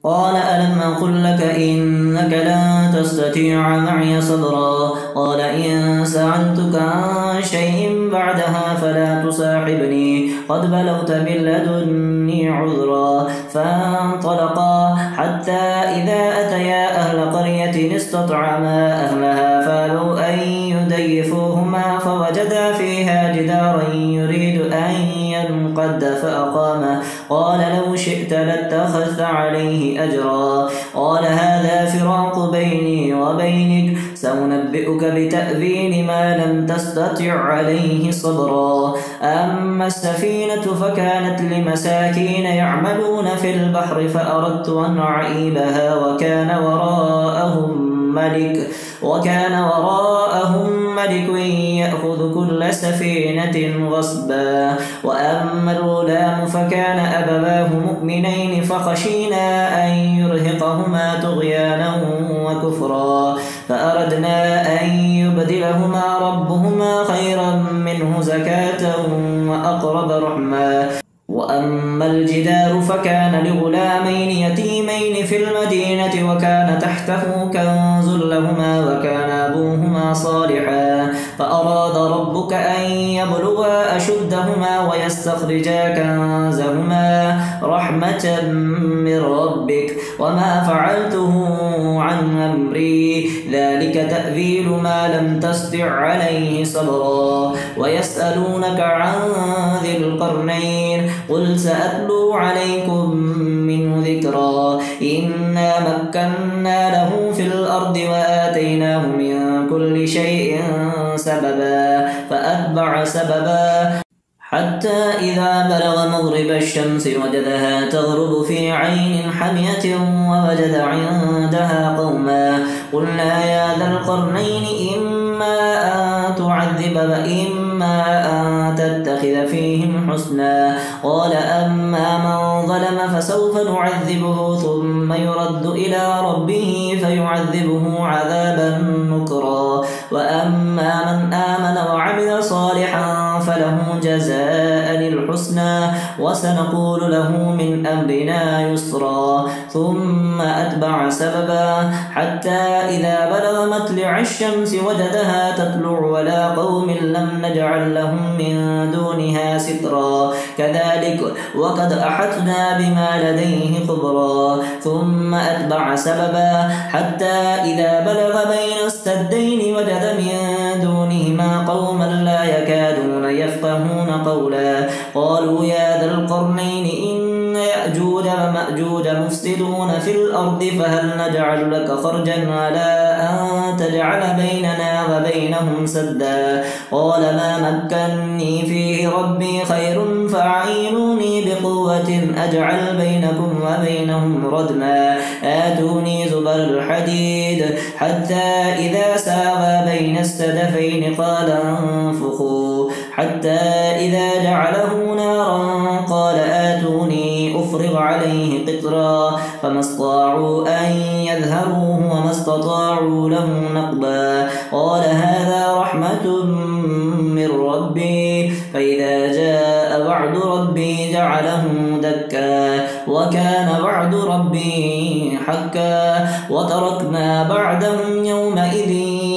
قال ألم أقل لك إنك لن تستطيع معي صبرا قال إن سألتك عن شيء بعدها فلا تصاحبني قد بلغت من لدني عذرا فانطلقا حتى إذا أتيا أهل قرية استطعما أهلها فابوا أن يضيفوهما فوجدا فيها جدارا يريد أن ينقض فأقامه قال لو شئت لاتخذت عليه أجرا قال هذا فراق بيني وبينك سأنبئك بتأويل ما لم تستطع عليه صبرا أما السفينة فكانت لمساكين يعملون في البحر فأردت أن أعيبها وكان وراءهم ملك يأخذ كل سفينة غصبا وأما الغلام فكان أبواه مؤمنين فخشينا أن يرهقهما طغيانا وكفرا فأردنا أن يبدلهما ربهما خيرا منه زكاة وأقرب رحما وأما الجدار فكان لغلامين يتيمين في المدينة وكان تحته كنز لهما وكان أبوهما صالحا فأراد ربك أن يبلغا أشدهما ويستخرجا كنزهما رحمة من ربك وما فعلته عن أمري ذلك تأويل ما لم تستطع عليه صبرا ويسألونك عن ذي القرنين قل سأتلو عليكم منه ذكرا إنا مكنا له في الأرض وآتيناه من كل شيء سببا فأتبع سببا حتى إذا بلغ مغرب الشمس وجدها تغرب في عين حمية ووجد عندها قوما قلنا يا ذا القرنين إما أن تعذب وإما أن تتخذ فيهم حسنا قال أما من ظلم فسوف نعذبه ثم يرد إلى ربه فيعذبه عذابا نكرا وأما من آمن وعمل صالحا فله جزاء الحسنى وسنقول له من أمرنا يسرا ثم أتبع سببا حتى إذا بلغ مطلع الشمس وجدها تطلع على قوم لم نجعل لهم من دونها سترا كذلك وقد أحطنا بما لديه خبرا ثم أتبع سببا حتى إذا بلغ بين السدين وجد من دونهما قوما لا يكادون يفقهون قولا قالوا يا ذا القرنين إن يأجوج ومأجوج مفسدون في الأرض فهل نجعل لك خرجا على أن تجعل بيننا وبينهم سدا قال ما مكني فيه ربي خير فأعينوني بقوة أجعل بينكم وبينهم ردما آتوني زبر الحديد حتى إذا ساوى بين السدفين قال انفخوا حتى إذا جعله نارا قال آتوني أفرغ عليه قطرا فما استطاعوا أن يظهروه وما استطاعوا له نقبا قال هذا رحمة من ربي فإذا جاء وعد ربي جعله دكا وكان وعد ربي حقا وتركنا بعدهم يومئذ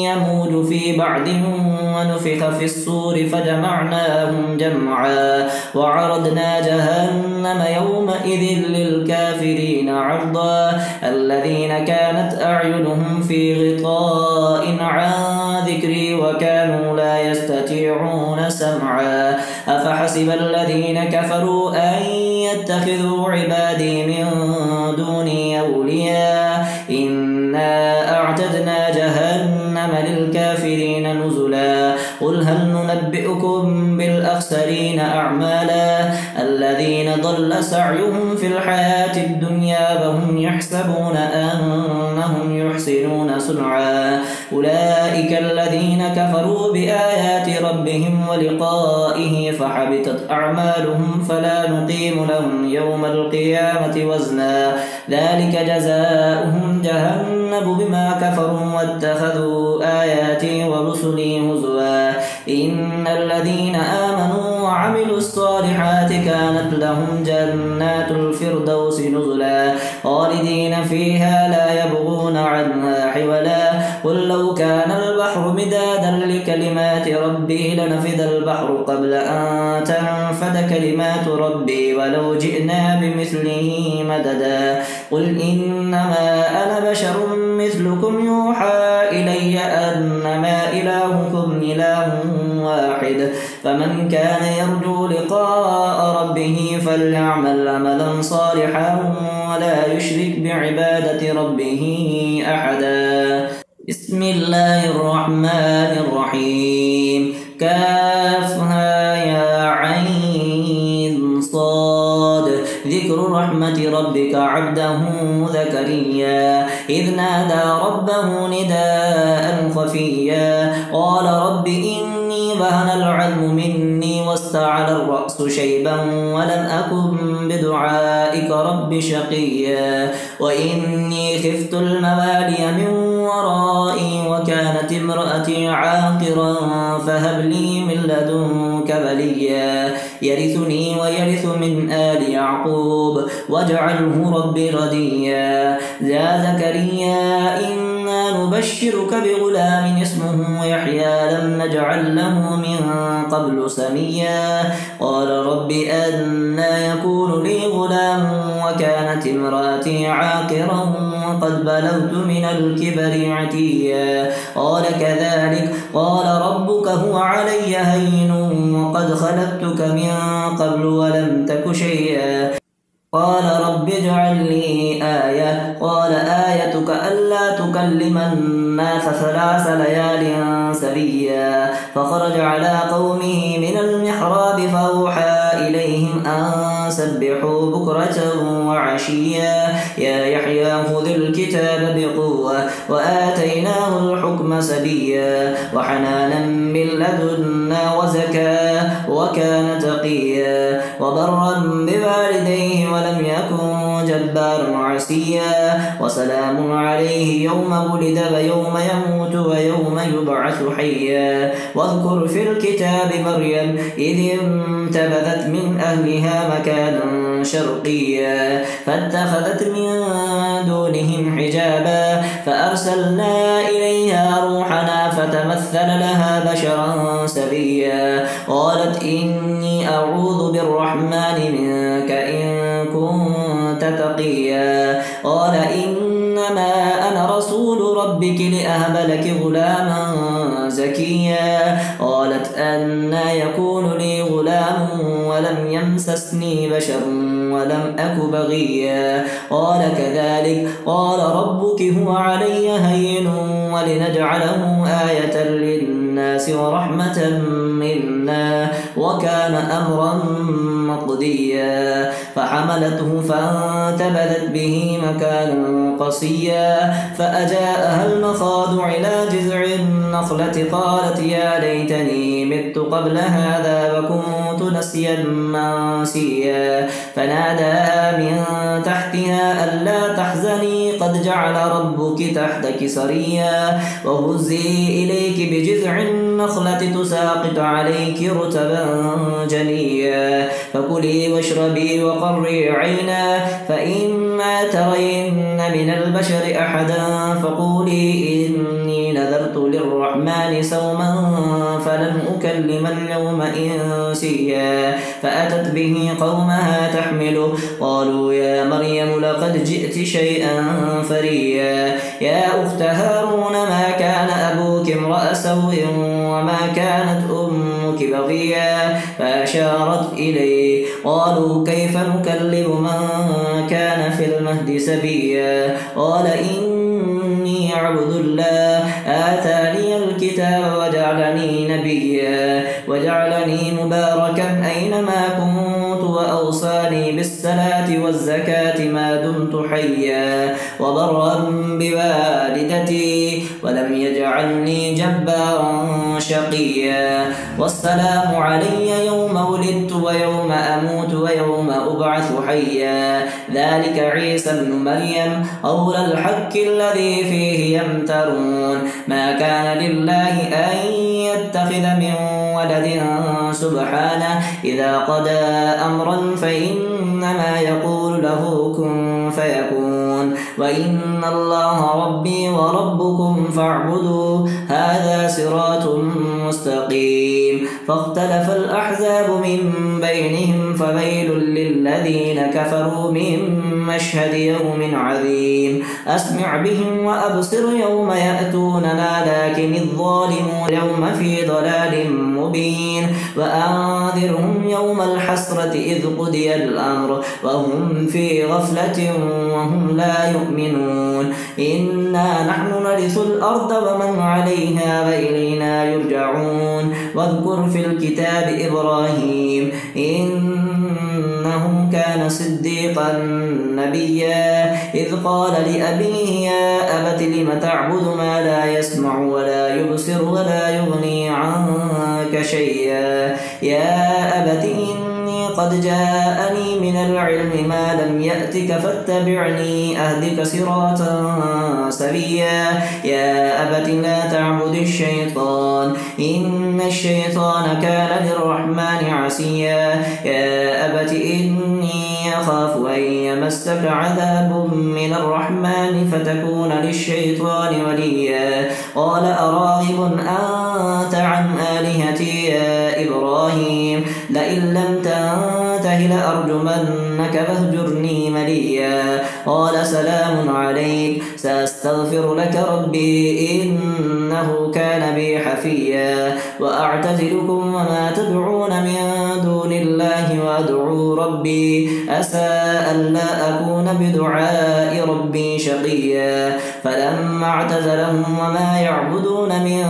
يموج في بعدهم ونفخ في الصور فجمعناهم جمعا وعرضنا جهنم يومئذ للكافرين عرضا الذين كانت أعينهم في غطاء عن ذكري وكانوا لا يستطيعون سمعا أفحسب الذين كفروا أن يتخذوا عبادي من دوني أولياء إنا أعتدنا جهنم للكافرين نزلا قل هل ننبئكم بالأخسرين أعمالا الذين ضل سعيهم في الحياة الدنيا وهم يحسبون أنهم يحسنون صنعا أولئك الذين كفروا بآيات ربهم ولقائه فحبطت أعمالهم فلا نقيم لهم يوم القيامة وزنا ذلك جزاؤهم جهنم بما كفروا واتخذوا آياتي ورسلي هزوا إن الذين آمنوا وعملوا الصالحات كانت لهم جنات الفردوس نزلا خالدين فيها لا يبغون عنها حولا قل لو كان البحر مدادا لكلمات ربي لنفد البحر قبل أن تنفد كلمات ربي ولو جئنا بمثله مددا قل إنما أنا بشر مثلكم يوحى إلي أنما إلهكم إله واحد فمن كان يرجو لقاء ربه فليعمل عملا صالحا ولا يشرك بعبادة ربه أحدا. بسم الله الرحمن الرحيم كافها يا عين صاد ذكر رحمة ربك عبده زكريا إذ نادى ربه نداء خفيا قال رب إني وهن العظم مني واستعل الرأس شيبا ولم أكن بدعائك رب شقيا وإني خفت الموالي من ورائي وكانت امرأتي عاقرا فهب لي من لدنك وليا يرثني ويرث من آل يعقوب واجعله رب رضيا يا زكريا إنا نبشرك بغلام اسمه يحيى لم نجعل له من قبل سميا قال رب أنى يكون لي غلام وكانت امرأتي عاقرا وقد بلغت من الكبر عتيا قال كذلك قال ربك هو علي هين وقد خلقتك من قبل ولم تك شيئا قال رب اجعل لي آية قال آيتك ألا تكلم الناس 3 ليال سريا فخرج على قومه من المحراب فأوحى إليهم أن سبحوا بكرة وعشيا يا يحيى خذ الكتاب بقوة وآتيناه الحكم سبيا وحنانا من لدنا وزكاة وكان تقيا وبرا بوالديه ولم يكن جبارا عصيا وسلام عليه يوم ولد ويوم يموت ويوم يبعث حيا واذكر في الكتاب مريم إذ انتبذت من أهلها مكانا شرقيا فاتخذت من دونهم حجابا فأرسلنا إليها روحنا فتمثل لها بشرا سويا قالت إني أعوذ بالرحمن منك إن كنت تقيا قال إنما أنا رسول ربك لأهب لك غلاما زكيا قالت أنى يكون لي غلام ولم يمسسني بشر ولم أك بغيا قال كذلك قال ربك هو علي هين ولنجعله آية للناس ورحمة منا وكان أمرا مقضيا فحملته فانتبذت به مكانا قصيا فأجاءها المخاض إلى جذع النخلة قالت يا ليتني مت قبل هذا وكنت نسيا منسيا فناداها من تحتها ألا تحزني قد جعل ربك تحتك سريا وهزي إليك بجذع النخلة تساقط عليك رطبا جنيا فكلي واشربي وقري عينا فإما ترين من البشر أحدا فقولي إني نذرت للرحمن صوما فلن أكلم اليوم إنسيا فأتت به قومها تحمله قالوا يا مريم لقد جئت شيئا فريا يا أخت هارون ما كان أبوك امرأ سوء وما كانت أمك بغيا فأشارت إليه قالوا كيف نكلم من كان في المهد سبيا قال إني عبد الله آتاني الكتاب وجعلني نبيا وجعلني مباركا أينما كنت وأوصاني بالصلاة والزكاة ما دمت حيا وبرا بوالدتي ولم يجعلني جبارا شقيا والسلام علي يوم ولدت ويوم أموت ويوم أبعث حيا ذلك عيسى ابن مريم قول الحق الذي فيه يمترون ما كان لله أن يتخذ من ولد سبحانه إذا قضى أمرا فإنما يقول له كن فيكون وإن الله ربي وربكم فاعبدوه هذا صراط مستقيم فاختلف الأحزاب من بينهم فويل للذين كفروا من مشهد يوم عظيم أسمع بهم وأبصر يوم يأتوننا لكن الظالمون اليوم في ضلال مبين وأنذرهم يوم الحسرة إذ قضي الأمر وهم في غفلة وهم لا يؤمنون إنا نحن نرث الأرض ومن عليها وإلينا يرجعون واذكر في الكتاب إبراهيم إنه كان صديقا نبيا إذ قال لأبيه يا أبت لم تعبد ما لا يسمع ولا يبصر ولا يغني عنك شيئا يا أبت إني قد جاءني من العلم ما لم يأتك فاتبعني أهدك صراطا سويا يا أبت لا تعبد الشيطان إن الشيطان كان للرحمن عصيا يا أبت إني أخاف أن يمسك عذاب من الرحمن فتكون للشيطان وليا قال أراغب أنت عن آلهتي يا إبراهيم لئن لم تنته لأرجمنك فاهجرني مليا قال سلام عليك سأستغفر لك ربي إنه كان بي حفيا وأعتزلكم وما تدعون من دون الله وأدعو ربي أسى ألا أكون بدعاء ربي شقيا فلما اعتزلهم وما يعبدون من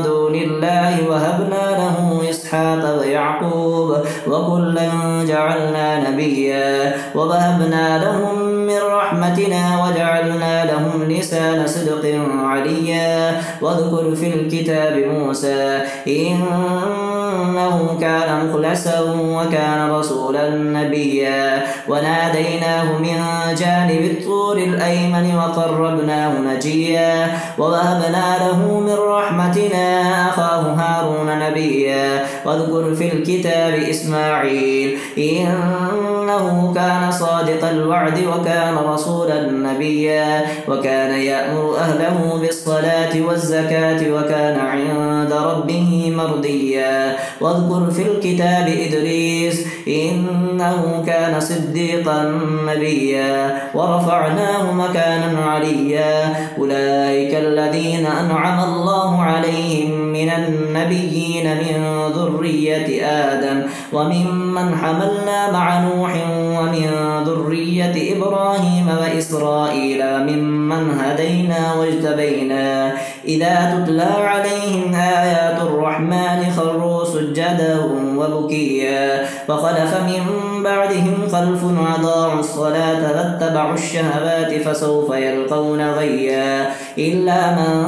دون الله وهبنا له إسحاق ويعقوب وكلا جعلنا نبيا ووهبنا لهم من رحمتنا وجعلنا لهم لسان صدق عليا واذكر في الكتاب موسى إنه كان مخلصا وكان رسولا نبيا وناديناه من جانب الطور الأيمن وقربناه نجيا ووهبنا له من رحمتنا أخاه هارون نبيا واذكر في الكتاب إسماعيل إنه كان صادق الوعد وكان رسولا نبيا وكان يأمر أهله بالصلاة والزكاة وكان عند ربه مرضيا واذكر في الكتاب إدريس إنه كان صديقا نبيا ورفعناه مكانا عليا أولئك الذين أنعم الله عليهم من النبيين من ذرية آدم وممن حملنا مع نوح ومن ذرية إبراهيم وإسرائيل وممن هدينا واجتبينا إذا تتلى عليهم آيات الرحمن خروا سجدا وبكيا فخلف من بعدهم خلف أضاعوا الصلاة واتبعوا الشهوات فسوف يلقون غيا إلا من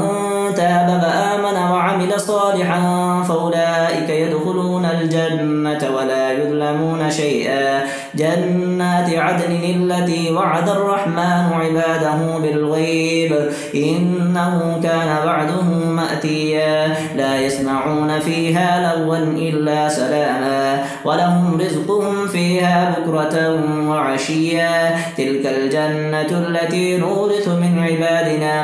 تاب وآمن وعمل صالحا فأولئك يدخلون الجنة ولا يظلمون شيئا جنات عدن التي وعد الرحمن عباده بالغيب إنه كان وعده مأتيا لا يسمعون فيها لغوا إلا سلاما ولهم رزقهم فيها بكرة وعشيا تلك الجنة التي نورث من عبادنا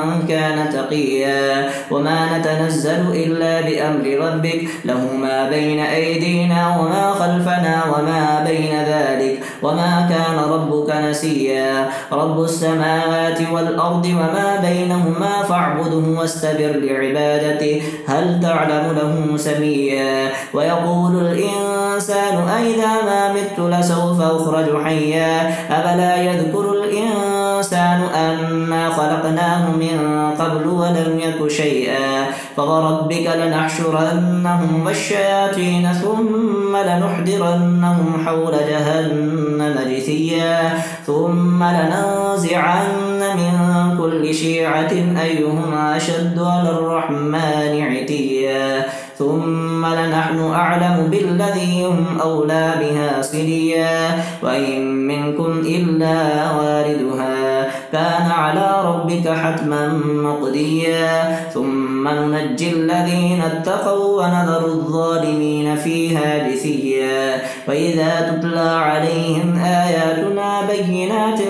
من كان تقيا وما نتنزل إلا بأمر ربك له ما بين أيدينا وما خلفنا وما بين ذلك وما كان ربك نسيا رب السماوات والأرض وما بينهما فاعبده واستبر لعبادته هل تعلم له سميا ويقول الإنسان أئذا ما مت لسوف أخرج حيا أفلا يذكر الإنسان أنا خلقناه من قبل ولم يك شيئا فوربك لنحشرنهم والشياطين ثم لنحضرنهم حول جهنم جثيا ثم لننزعن من كل شيعة أيهم أشد على الرحمن عتيا ثم ثم لنحن أعلم بالذي هم أولى بها صليا وإن منكم إلا واردها كان على ربك حتما مقضيا ثم ننجي الذين اتقوا ونذر الظالمين فيها جثيا وإذا تتلى عليهم آياتنا بينات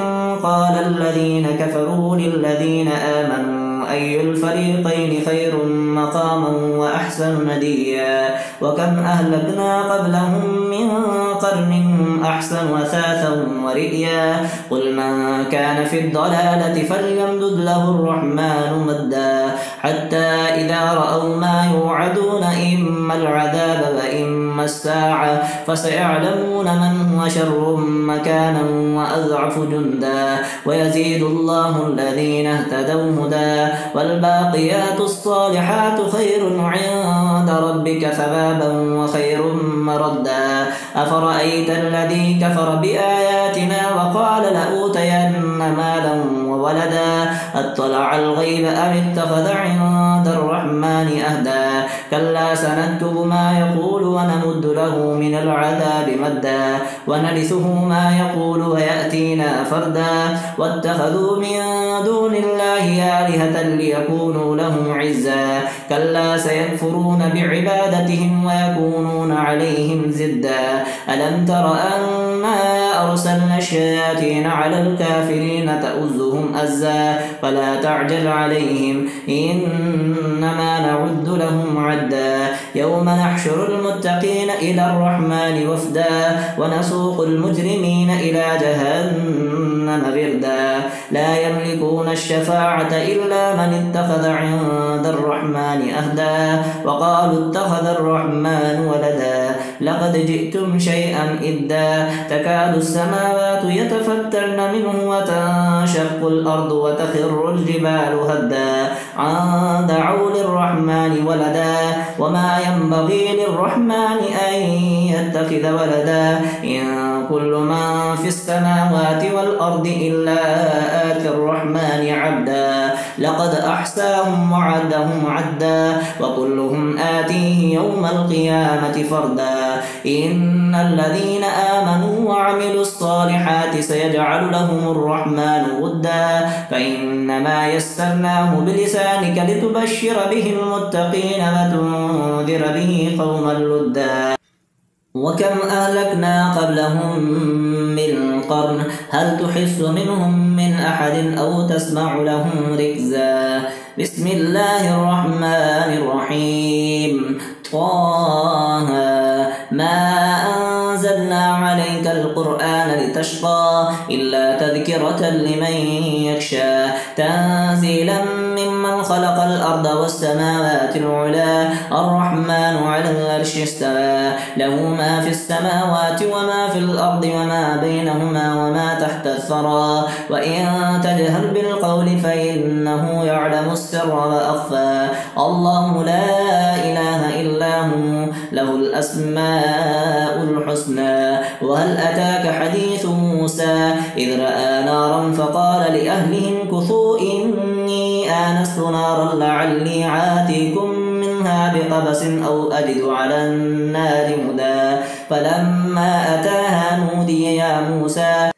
قال الذين كفروا للذين آمنوا أي الفريقين خير مقاما وأحسن نديا وكم أهلكنا قبلهم من قرن أحسن أثاثا ورئيا قل من كان في الضلالة فليمدد له الرحمن مدا حتى إذا رأوا ما يوعدون إما العذاب وإما الساعة فسيعلمون من هو شر مكانا وأضعف جندا ويزيد الله الذين اهتدوا هدى والباقيات الصالحات خير عند ربك ثوابا وخير مردا أفرأيت الذي كفر بآياتنا وقال لأوتين مالا وولدا اطلع الغيب أم اتخذ عند الرحمن أهدا كلا سنكتب ما يقول ونمد له من العذاب مدا ونرثه ما يقول ويأتينا فردا واتخذوا من دون الله آلهة ليكونوا لهم عزا كلا سيكفرون بعبادتهم ويكونون عليهم زدا ألم تر أنا أرسلنا الشياطين على الكافرين تؤزهم أزا فلا تعجل عليهم إنما نعد لهم عدا يوم نحشر المتقين إلى الرحمن وفدا ونسوق المجرمين إلى جهنم وردا لا يملكون الشفاعة إلا من اتخذ عند الرحمن أهدا وقالوا اتخذ الرحمن ولدا لقد جئتم شيئا إدا تكاد السماوات يتفطرن منه وتنشق الأرض وتخر الجبال هدا أن دعوا للرحمن ولدا وما ينبغي للرحمن أن يتخذ ولدا إن كل من في السماوات والأرض إلا آتي الرحمن عبدا لقد أحصاهم وعدهم عدا وكلهم آتيه يوم القيامة فردا إن الذين آمنوا وعملوا الصالحات سيجعل لهم الرحمن ودا فإنما يسرناه بلسانك لتبشر به المتقين وتنذر به قوما لدا وكم أهلكنا قبلهم من قرن هل تحس منهم من أحد أو تسمع لهم ركزا بسم الله الرحمن الرحيم طه ما أنزلنا عليك القرآن لتشقى إلا تذكرة لمن يخشى تنزيلا ممن خلق الأرض والسماوات العلى الرحمن على العرش استوى له ما في السماوات وما في الأرض وما بينهما وما تحت الثرى وإن تجهر بالقول فإنه يعلم السر وأخفى الله لا إله إلا هو له الأسماء الحسنى وهل أتاك حديث موسى إذ رأى نارا فقال لأهلهم كثوا إني آنست نارا لعلي آتيكم منها بقبس أو أجد على النار هدى فلما أتاها نودي يا موسى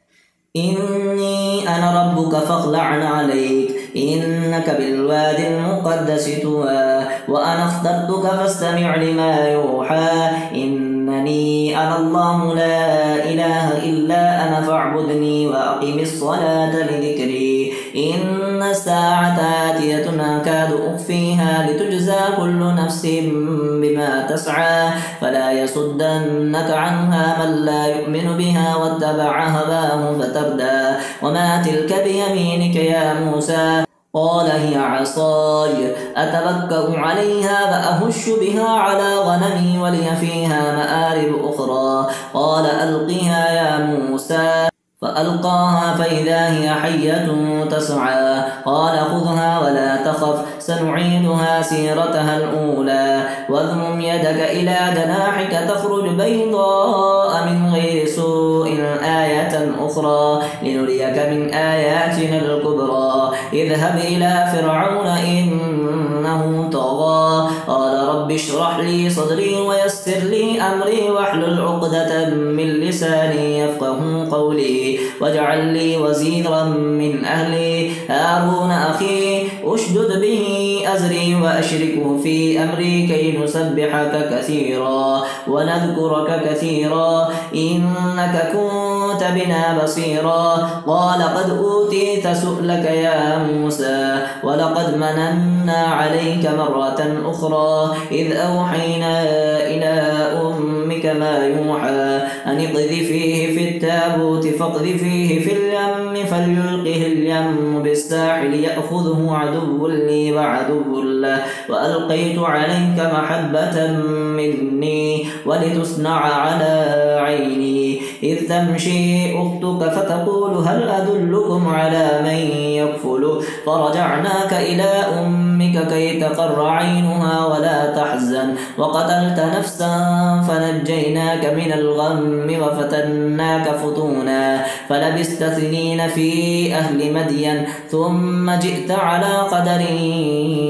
إني أنا ربك فاخلع عليك إنك بالواد المقدس طوى وأنا اخترتك فاستمع لما يوحى إنني أنا الله لا إله إلا أنا فاعبدني وأقم الصلاة لذكري إن الساعة آتية أكاد أخفيها لتجزى كل نفس بما تسعى فلا يصدنك عنها من لا يؤمن بها واتبع هواه فتردى وما تلك بيمينك يا موسى قال هي عصاي أتوكأ عليها وأهش بها على غنمي ولي فيها مآرب أخرى قال ألقها يا موسى فألقاها فإذا هي حية تسعى قال خذها ولا تخف سنعيدها سيرتها الأولى واضمم يدك إلى جناحك تخرج بيضاء من غير سوء آية أخرى لنريك من آياتنا الكبرى اذهب إلى فرعون إنه طغى قال رب رب اشرح لي صدري ويسر لي أمري واحلل عقدة من لساني يفقه قولي واجعل لي وزيرا من أهلي هارون أخي أشدد به أزري وأشركه في أمري كي نسبحك كثيرا ونذكرك كثيرا إنك كنت بنا بصيرا. قال قد أوتيت سؤلك يا موسى ولقد مننا عليك مرة أخرى إذ أوحينا إلى أمك ما يوحى أن اقذفيه في التابوت فاقذفيه في اليم فليلقه اليم بالساحل يأخذه عدو لي وعدو له وألقيت عليك محبة مني ولتصنع على عيني إذ تمشي أختك فتقول هل أدلكم على من يكفل فرجعناك إلى أمك كي تقر عينها ولا تحزن وقتلت نفسا فنجيناك من الغم وفتناك فتونا فلبست سنين في أهل مدين ثم جئت على قدر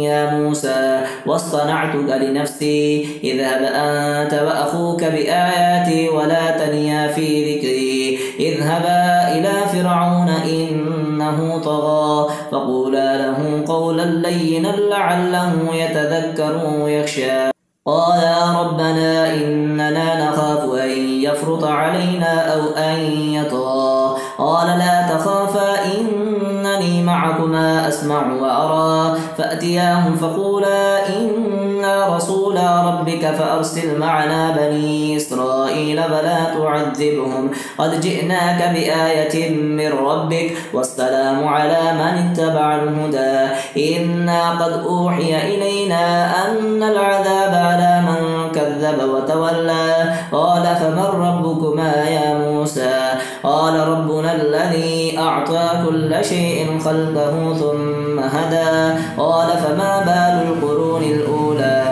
يا موسى واصطنعتك لنفسي اذهب أنت وأخوك بآياتي ولا تنيا في ذكري اذهبا إلى فرعون إنه طغى فقولا له قولا لينا لعله يتذكر ويخشى. قالا ربنا إننا نخاف أن يفرط علينا أو أن يطغى قال لا تخافا إنني معكما أسمع وأرى فأتياهم فقولا إنا رسولا ربك فأرسل معنا بني إسرائيل ولا تعذبهم قد جئناك بآية من ربك والسلام على من اتبع الهدى إنا قد أوحي إلينا أن العذاب على من كذب وتولى. قال فمن ربكما يا موسى قال ربنا الذي أعطى كل شيء خلقه ثم هدى. قال فما بال القرون الأولى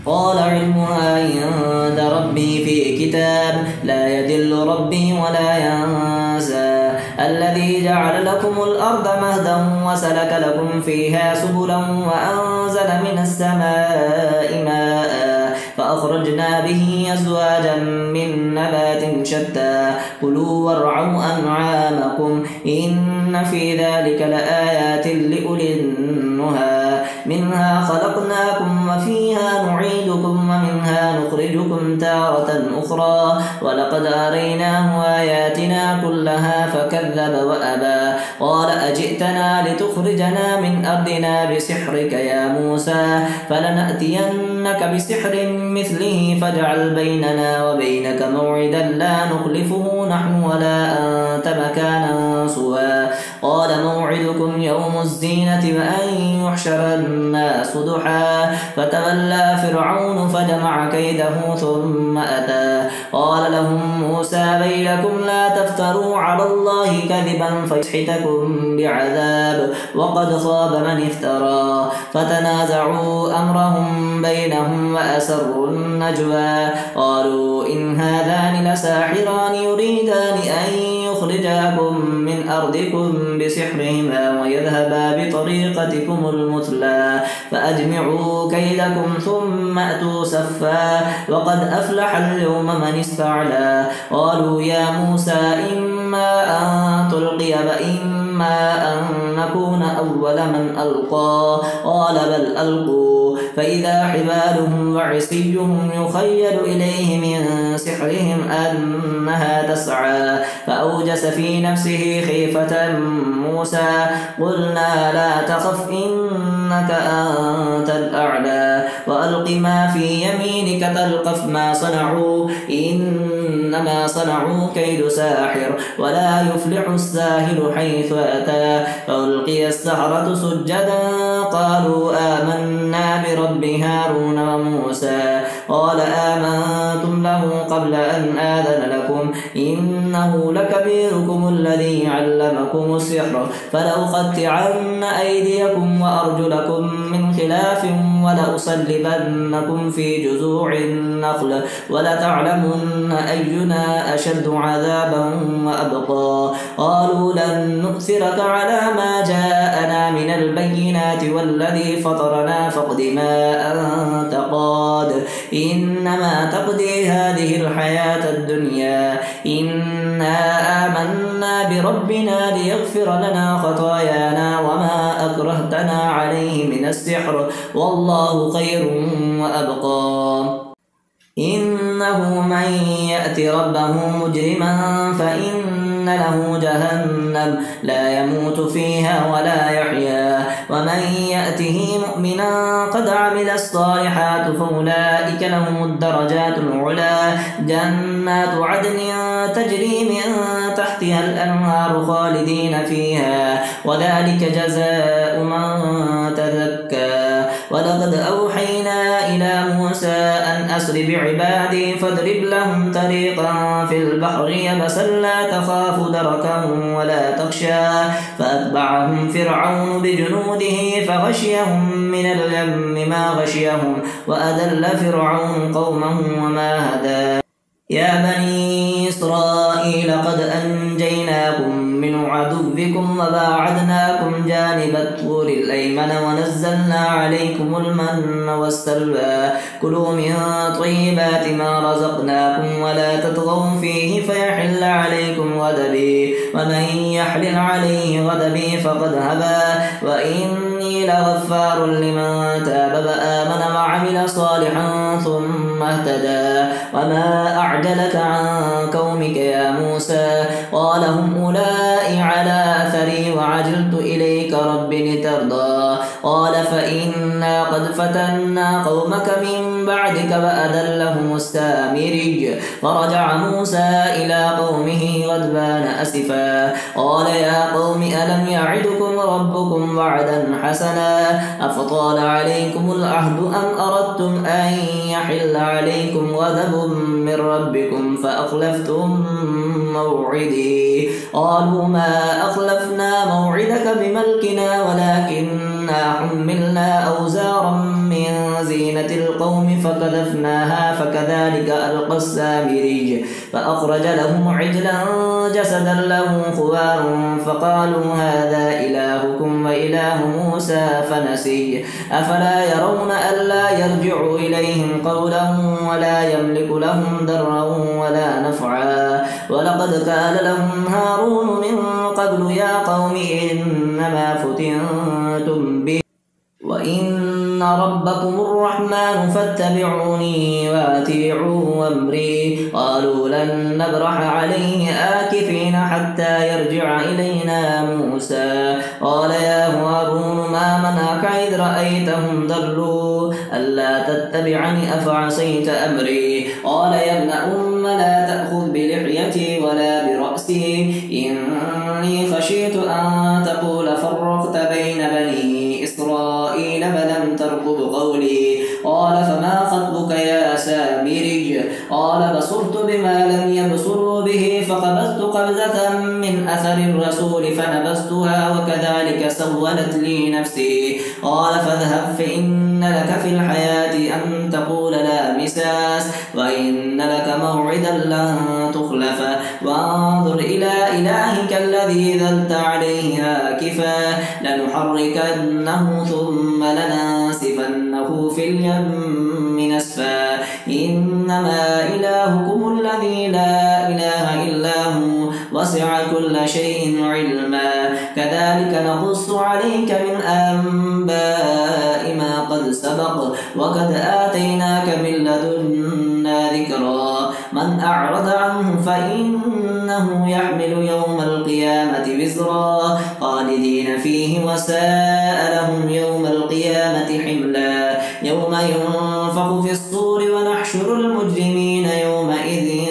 قال علمها عند ربي في كتاب لا يدل ربي ولا ينسى الذي جعل لكم الأرض مهدا وسلك لكم فيها سبلا وأنزل من السماء ماء فأخرجنا به أزواجا من نبات شتى كلوا وارعوا أنعامكم إن في ذلك لآيات لأولي النهى منها خلقناكم وفيها نعيدكم ومنها نخرجكم تارة أخرى ولقد أريناه آياتنا كلها فكذب وأبى. قال أجئتنا لتخرجنا من أرضنا بسحرك يا موسى فلنأتينك بسحر مثله فاجعل بيننا وبينك موعدا لا نخلفه نحن ولا أنت مكانا سوى. قال موعدكم يوم الزينة وأن يحشر الناس ضحى فتولى فرعون فجمع كيده ثم أتى. قال لهم موسى ويلكم لا تفتروا على الله كذبا فيسحتكم بعذاب وقد خاب من افترى. فتنازعوا أمرهم بينهم وأسروا النجوى قالوا إن هذان لساحران يريدان أن يخرجاكم من أرضكم بسحرهما ويذهبا بطريقتكم المثلى فأجمعوا كيدكم ثم أتوا صفا وقد أفلح اليوم من استعلى. قالوا يا موسى إما أن تلقي وإما أن نكون أول من ألقى قال بل ألقوا فإذا حبالهم وعصيهم يخيل إليه من سحرهم أنها تسعى فأوجس في نفسه خيفة موسى قلنا لا تخف إنك أنت الأعلى وألق ما في يمينك تلقف ما صنعوا إنما صنعوا كيد ساحر ولا يفلح الساحر حيث أتى. فألقي السحرة سجدا قالوا آمنا برب هارون وموسى. قال آمنتم له قبل أن آذن لكم إنه لكبيركم الذي علمكم السحر فلأقطعن أيديكم وأرجلكم من خلاف ولأصلبنكم في جذوع النخل ولتعلمن أينا أشد عذابا وأبقى. قالوا لن نؤثرك على ما جاءنا من البينات والذي فطرنا فاقض ما أنت قاد إنما تقضي هذه الحياة الدنيا إنا آمنا بربنا ليغفر لنا خطايانا وما أكرهتنا عليه من السحر والله خير وأبقى إنه من يأت ربه مجرما فإن له جهنم لا يموت فيها ولا يحيا ومن يأته مؤمنا قد عمل الصالحات فأولئك لهم الدرجات العلى جنات عدن تجري من تحتها الأنهار خالدين فيها وذلك جزاء من تزكى ولقد أوحينا إلى موسى أن أسر بعبادي فاضرب لهم طريقا في البحر يبسا لا تخاف دركا ولا تخشى فأتبعهم فرعون بجنوده فغشيهم من اليم ما غشيهم وأذل فرعون قومه وما هدى يا بني إسرائيل قد أنجيناكم من عدوكم وباعدناكم جانب الطور الأيمن ونزلنا عليكم المن والسلوى كلوا من طيبات ما رزقناكم ولا تطغوا فيه فيحل عليكم غضبي ومن يحلل عليه غضبي فقد هبى وإني لغفار لمن تاب وآمن وعمل صالحا ثم اهتدى وما أعجلك عن قومك يا موسى قال هم أولئك على أثري وعجلت إليك رب لترضى قال فإنا قد فتنا قومك من بعدك وأذلهم السامري فرجع موسى إلى قومه غضبان أسفا قال يا قوم ألم يعدكم ربكم وعدا حسنا أفطال عليكم العهد أم أردتم أن يحل عليكم غضب من ربكم فأخلفتم موعدي قالوا ما أخلفنا موعدك بملكنا ولكننا حملنا أوزارا من زينة القوم فقذفناها فكذلك ألقى السامري فأخرج لهم عجلا جسدا له خوار فقالوا هذا إلهكم وإله موسى فنسي أفلا يرون ألا يرجع إليهم قولا ولا يملك لهم ضرا ولا نفعا ولقد قال لهم هارون من قبل يا قوم إنما فتنتم به وإن ربكم الرحمن فاتبعوني وأطيعوا أمري قالوا لن نبرح عليه آكفين حتى يرجع إلينا موسى قال يا هارون ما منعك إذ رأيتهم ضلوا ألا تتبعني أفعصيت أمري قال يا ابن أم لا تأخذ بلحيتي ولا برأسي إني خشيت أن تقول فرقت بين بني إسرائيل فلم ترقب قولي قال فما خطبك يا سامري قال بصرت بما لم يبصروا به فقبضت قبضة من أثر الرسول فنبذتها وكذلك سولت لي نفسي قال فاذهب فإن لك في الحياة أن تقول لا مساس وإن لك موعدا لن تخلف وانظر إلى إلهك الذي ظلت عليه عاكفا لنحركنه ثم لننسفنه في اليم نسفا إنما إلهكم الذي لا إله إلا هو وسع كل شيء علما كذلك نقص عليك من أنباء ما قد سبق وقد آتيناك من لدنا ذكرا من أعرض عنه فإنه يحمل يوم القيامة وزرا خالدين فيه وساء لهم يوم القيامة حملا يوم ينفخ في الصور ونحشر المجرمين يومئذ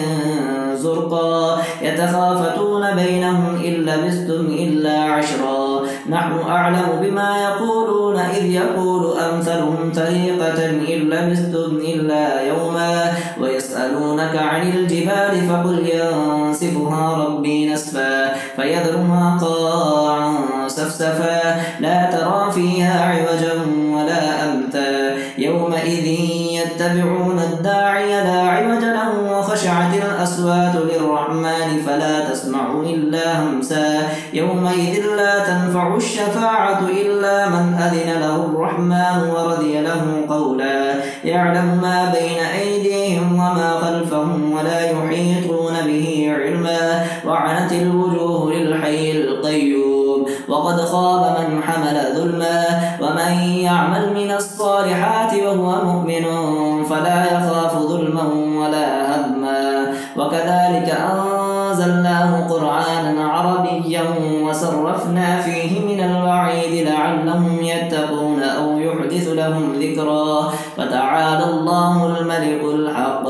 زرقا يتخافتون بينهم إن لبثتم إلا عشرا نحن أعلم بما يقولون إذ يقول أمثلهم طريقة إن لبثتم إلا يوما ويسألونك عن الجبال فقل ينسفها ربي نسفا فيذرها قاعا سفسفا لا ترى فيها عوجا ولا أمتا يومئذ يتبعون الداعي لا عوج له وخشعت الأصوات للرحمن فلا تسمع إلا إلا همسا يومئذ لا تنفع الشفاعة إلا من أذن له الرحمن ورضي له قولا يعلم ما بين أيديهم وما خلفهم ولا يحيطون به علما وعنت الوجوه للحي القيوم وقد خاب من حمل ظلما ومن يعمل من الصالحات وهو مؤمن فلا يخاف ظلما ولا هضما وكذلك أنزلناه قرآنا عربيا وصرفنا فيه من الوعيد لعلهم يتقون أو يحدث لهم ذكرا فتعالى الله الملك الحق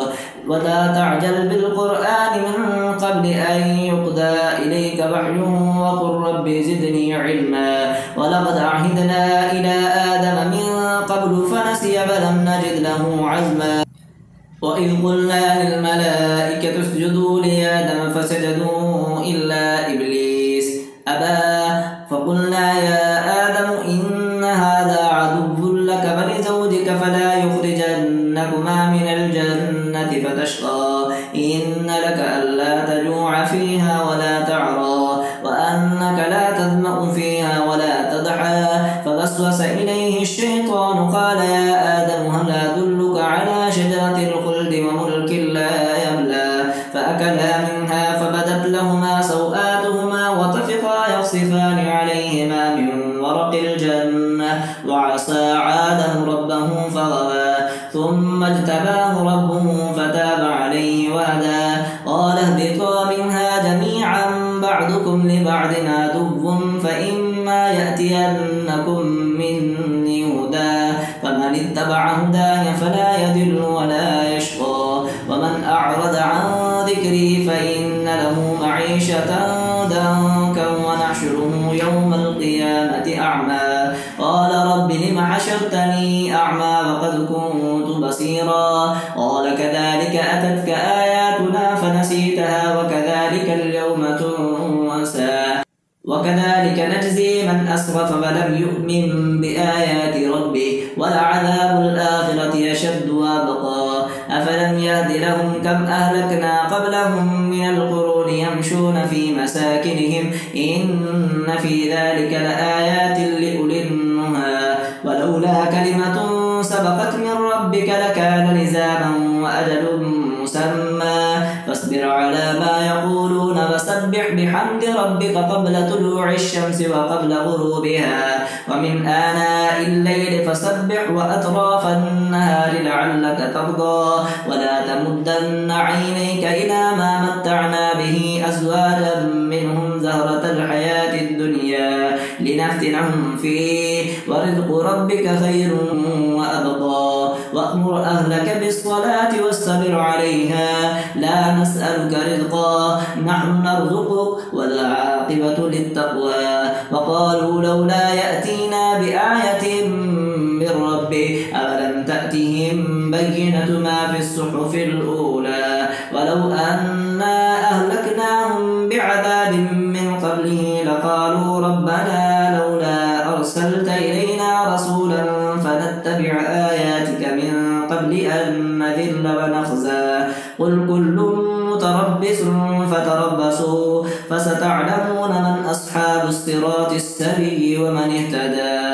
ولا تعجل بالقرآن من قبل أن يقضى إليك وحيه وقل رب زدني علما ولقد عهدنا إلى آدم من قبل فنسي فلم نجد له عزما وإذ قلنا للملائكة اسجدوا لآدم فسجدوا إلا إبليس أبى فقلنا يا آدم إن هذا عدو لك ولزوجك فلا يخرجنكما من الجنة فتشقى إن لك ألا تجوع فيها ولا تعرى وأنك لا تظمأ فيها ولا تضحى فوسوس إليه الشيطان قال يا آدم هل أدلك على شجرة الخلد وملك لا يبلى فأكلا منها فبدت لهما سوآتهما وطفقا يخصفان عليهما من ورق الجنة وعصى آدم ربه فغوى ثم اجتباه ربه فتاب عليه وهدى قال اهبطا منها جميعا بعضكم لبعض عدو فإما يأتينكم مني هدى فمن اتبع هداي فلا يضل ولا يشقى ومن أعرض عن ذكري فإن له معيشة ضنكا ونحشره يوم القيامة أعمى قال رب لم حشرتني أعمى وقد كنت بصيرا قال كذلك أتتك آياتنا فنسيتها وكذلك اليوم تنسى وكذلك نجزي من أسرف ولم يؤمن بآيات ربه ولعذاب الآخرة أشد وأبقى أفلم يهد لهم كم أهلكنا قبلهم من القرون يمشون في مساكنهم إن في ذلك لآيات لأولي النهى ولولا كلمة سبقت من ربك لكان لزاما وأجل مسمى فاصبر على ما يقولون وسبح بحمد ربك قبل طلوع الشمس وقبل غروبها ومن آناء الليل فسبح وأطراف النهار لعلك ترضى ولا تمدن عينيك إلى ما متعنا به أزواجا منهم زهرة الحياة الدنيا لنفتنهم فيه ورزق ربك خير وأبقى وأمر أهلك بالصلاة واصطبر عليها لا نسألك رزقا نحن نرزقك والعاقبة للتقوى وقالوا لولا يأتينا بآية من ربه أولم تأتهم بينة ما في الصحف الأولى ولو أنا أهلكناهم بعذاب من قبله لقالوا ربنا لولا أرسلت إلينا رسولا فنتبع آياتك من قبل أن نذل ونخزى قل كل متربص فتربصوا فستعلمون من أصحاب الصراط السوي ومن اهتدى